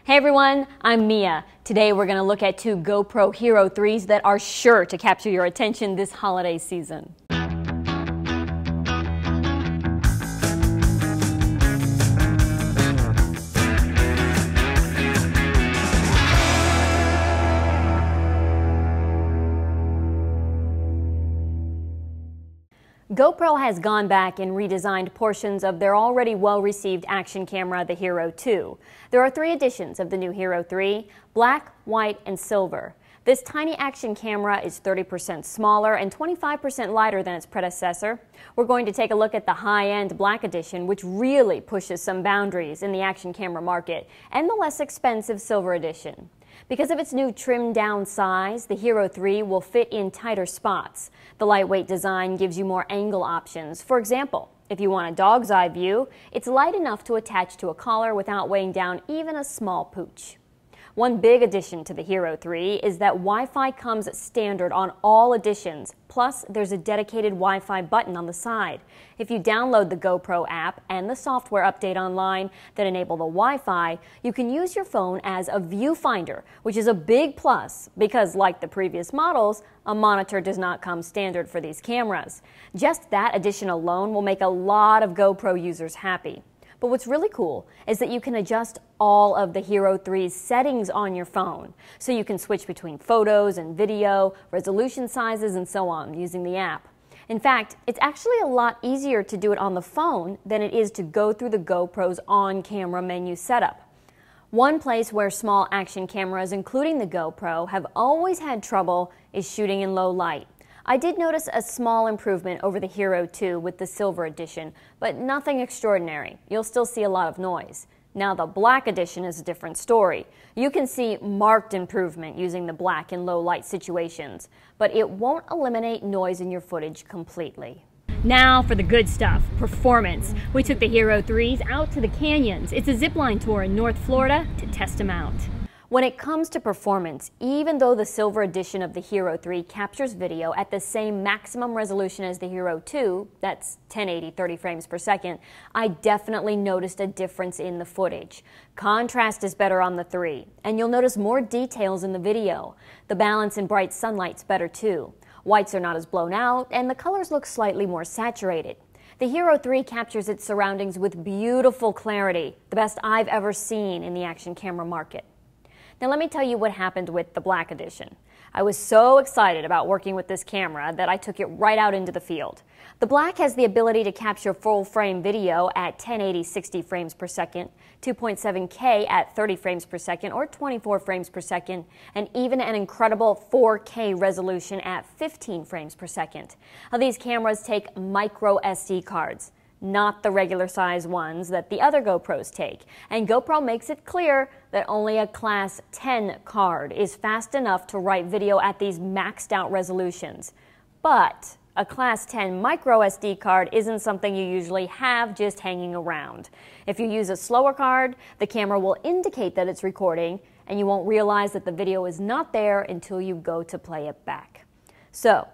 Hey everyone, I'm Mia. Today we're going to look at two GoPro Hero 3s that are sure to capture your attention this holiday season. GoPro has gone back and redesigned portions of their already well-received action camera, the Hero 2. There are 3 editions of the new Hero 3, black, white, and silver. This tiny action camera is 30% smaller and 25% lighter than its predecessor. We're going to take a look at the high-end black edition, which really pushes some boundaries in the action camera market, and the less expensive silver edition. Because of its new trimmed-down size, the Hero 3 will fit in tighter spots. The lightweight design gives you more angle options. For example, if you want a dog's eye view, it's light enough to attach to a collar without weighing down even a small pooch. One big addition to the Hero 3 is that Wi-Fi comes standard on all editions, plus there's a dedicated Wi-Fi button on the side. If you download the GoPro app and the software update online that enable the Wi-Fi, you can use your phone as a viewfinder, which is a big plus because, like the previous models, a monitor does not come standard for these cameras. Just that addition alone will make a lot of GoPro users happy. But what's really cool is that you can adjust all of the Hero 3's settings on your phone. So you can switch between photos and video, resolution sizes, and so on using the app. In fact, it's actually a lot easier to do it on the phone than it is to go through the GoPro's on-camera menu setup. One place where small action cameras, including the GoPro, have always had trouble is shooting in low light. I did notice a small improvement over the Hero 2 with the Silver edition, but nothing extraordinary. You'll still see a lot of noise. Now the Black edition is a different story. You can see marked improvement using the black in low light situations, but it won't eliminate noise in your footage completely. Now for the good stuff, performance. We took the Hero 3s out to the canyons. It's a zipline tour in North Florida to test them out. When it comes to performance, even though the Silver edition of the Hero 3 captures video at the same maximum resolution as the Hero 2, that's 1080 30 frames per second, I definitely noticed a difference in the footage. Contrast is better on the 3, and you'll notice more details in the video. The balance in bright sunlight's better too. Whites are not as blown out, and the colors look slightly more saturated. The Hero 3 captures its surroundings with beautiful clarity, the best I've ever seen in the action camera market. Now let me tell you what happened with the Black edition. I was so excited about working with this camera that I took it right out into the field. The Black has the ability to capture full frame video at 1080 60 frames per second, 2.7K at 30 frames per second or 24 frames per second, and even an incredible 4K resolution at 15 frames per second. Now, these cameras take micro SD cards, not the regular size ones that the other GoPros take. And GoPro makes it clear that only a Class 10 card is fast enough to write video at these maxed out resolutions. But a Class 10 micro SD card isn't something you usually have just hanging around. If you use a slower card, the camera will indicate that it's recording, and you won't realize that the video is not there until you go to play it back. So,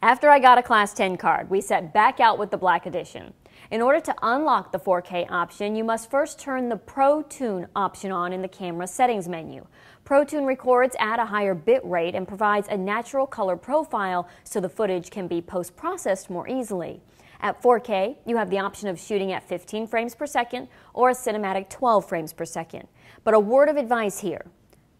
after I got a Class 10 card, we set back out with the Black edition. In order to unlock the 4K option, you must first turn the Pro Tune option on in the camera settings menu. Pro Tune records at a higher bit rate and provides a natural color profile so the footage can be post-processed more easily. At 4K, you have the option of shooting at 15 frames per second or a cinematic 12 frames per second. But a word of advice here.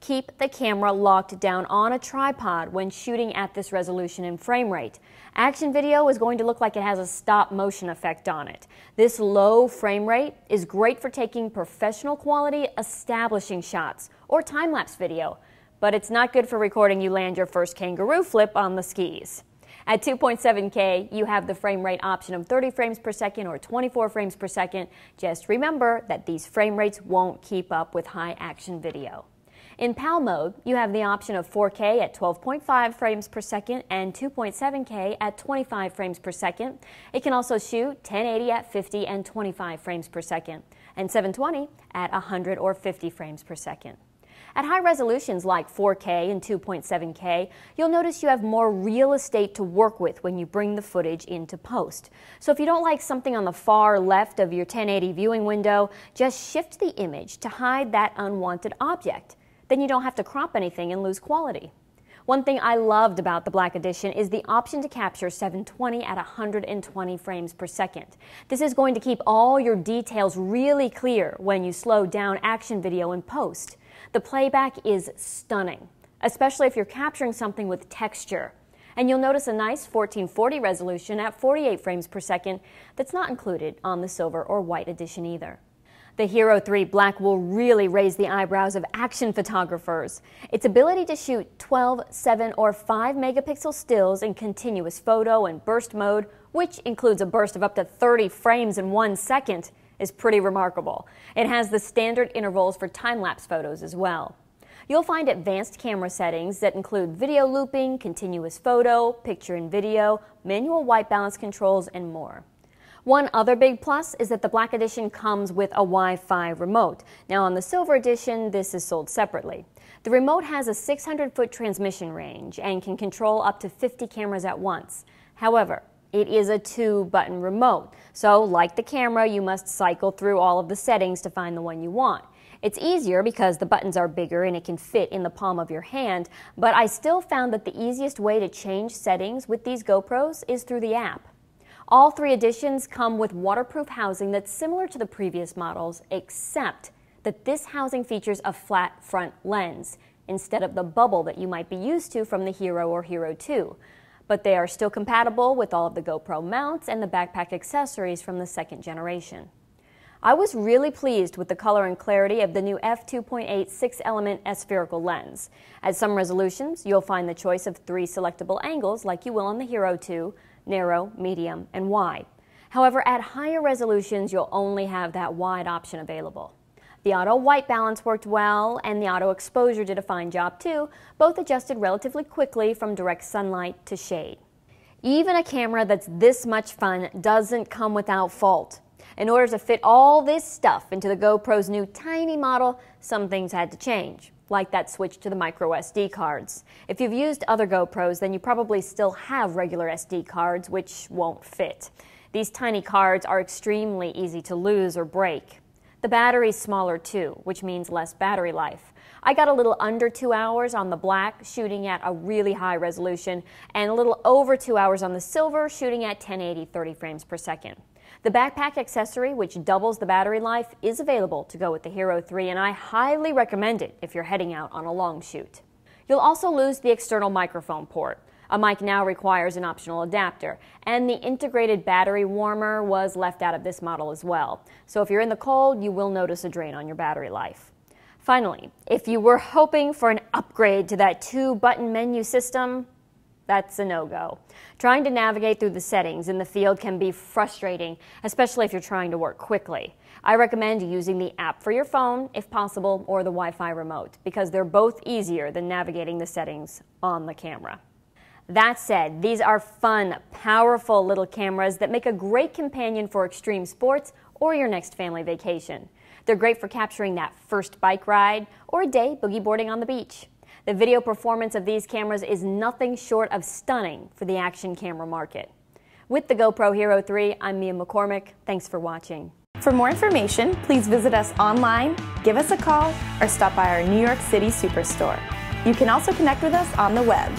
Keep the camera locked down on a tripod when shooting at this resolution and frame rate. Action video is going to look like it has a stop motion effect on it. This low frame rate is great for taking professional quality establishing shots or time-lapse video, but it's not good for recording you land your first kangaroo flip on the skis. At 2.7K, you have the frame rate option of 30 frames per second or 24 frames per second. Just remember that these frame rates won't keep up with high action video. In PAL mode, you have the option of 4K at 12.5 frames per second and 2.7K at 25 frames per second. It can also shoot 1080 at 50 and 25 frames per second, and 720 at 100 or 50 frames per second. At high resolutions like 4K and 2.7K, you'll notice you have more real estate to work with when you bring the footage into post. So if you don't like something on the far left of your 1080 viewing window, just shift the image to hide that unwanted object. Then you don't have to crop anything and lose quality. One thing I loved about the Black Edition is the option to capture 720 at 120 frames per second. This is going to keep all your details really clear when you slow down action video in post. The playback is stunning, especially if you're capturing something with texture. And you'll notice a nice 1440 resolution at 48 frames per second that's not included on the Silver or White Edition either. The HERO3 Black will really raise the eyebrows of action photographers. Its ability to shoot 12, 7, or 5 megapixel stills in continuous photo and burst mode, which includes a burst of up to 30 frames in 1 second, is pretty remarkable. It has the standard intervals for time-lapse photos as well. You'll find advanced camera settings that include video looping, continuous photo, picture and video, manual white balance controls, and more. One other big plus is that the Black Edition comes with a Wi-Fi remote. Now on the Silver Edition, this is sold separately. The remote has a 600-foot transmission range and can control up to 50 cameras at once. However, it is a 2-button remote, so like the camera, you must cycle through all of the settings to find the one you want. It's easier because the buttons are bigger and it can fit in the palm of your hand, but I still found that the easiest way to change settings with these GoPros is through the app. All 3 editions come with waterproof housing that's similar to the previous models, except that this housing features a flat front lens instead of the bubble that you might be used to from the Hero or HERO2. But they are still compatible with all of the GoPro mounts and the BacPac accessories from the 2nd generation. I was really pleased with the color and clarity of the new f2.8 6-element aspherical lens. At some resolutions, you'll find the choice of 3 selectable angles like you will on the HERO2, narrow, medium, and wide. However, at higher resolutions, you'll only have that wide option available. The auto white balance worked well, and the auto exposure did a fine job too, both adjusted relatively quickly from direct sunlight to shade. Even a camera that's this much fun doesn't come without fault. In order to fit all this stuff into the GoPro's new tiny model, some things had to change, like that switch to the micro SD cards. If you've used other GoPros, then you probably still have regular SD cards, which won't fit. These tiny cards are extremely easy to lose or break. The battery's smaller too, which means less battery life. I got a little under 2 hours on the Black, shooting at a really high resolution, and a little over 2 hours on the Silver, shooting at 1080 30 frames per second. The BacPac accessory, which doubles the battery life, is available to go with the HERO3, and I highly recommend it if you're heading out on a long shoot. You'll also lose the external microphone port. A mic now requires an optional adapter, and the integrated battery warmer was left out of this model as well. So if you're in the cold, you will notice a drain on your battery life. Finally, if you were hoping for an upgrade to that 2-button menu system, that's a no-go. Trying to navigate through the settings in the field can be frustrating, especially if you're trying to work quickly. I recommend using the app for your phone, if possible, or the Wi-Fi remote, because they're both easier than navigating the settings on the camera. That said, these are fun, powerful little cameras that make a great companion for extreme sports or your next family vacation. They're great for capturing that first bike ride or a day boogie boarding on the beach. The video performance of these cameras is nothing short of stunning for the action camera market. With the GoPro HERO3, I'm Mia McCormick. Thanks for watching. For more information, please visit us online, give us a call, or stop by our New York City Superstore. You can also connect with us on the web.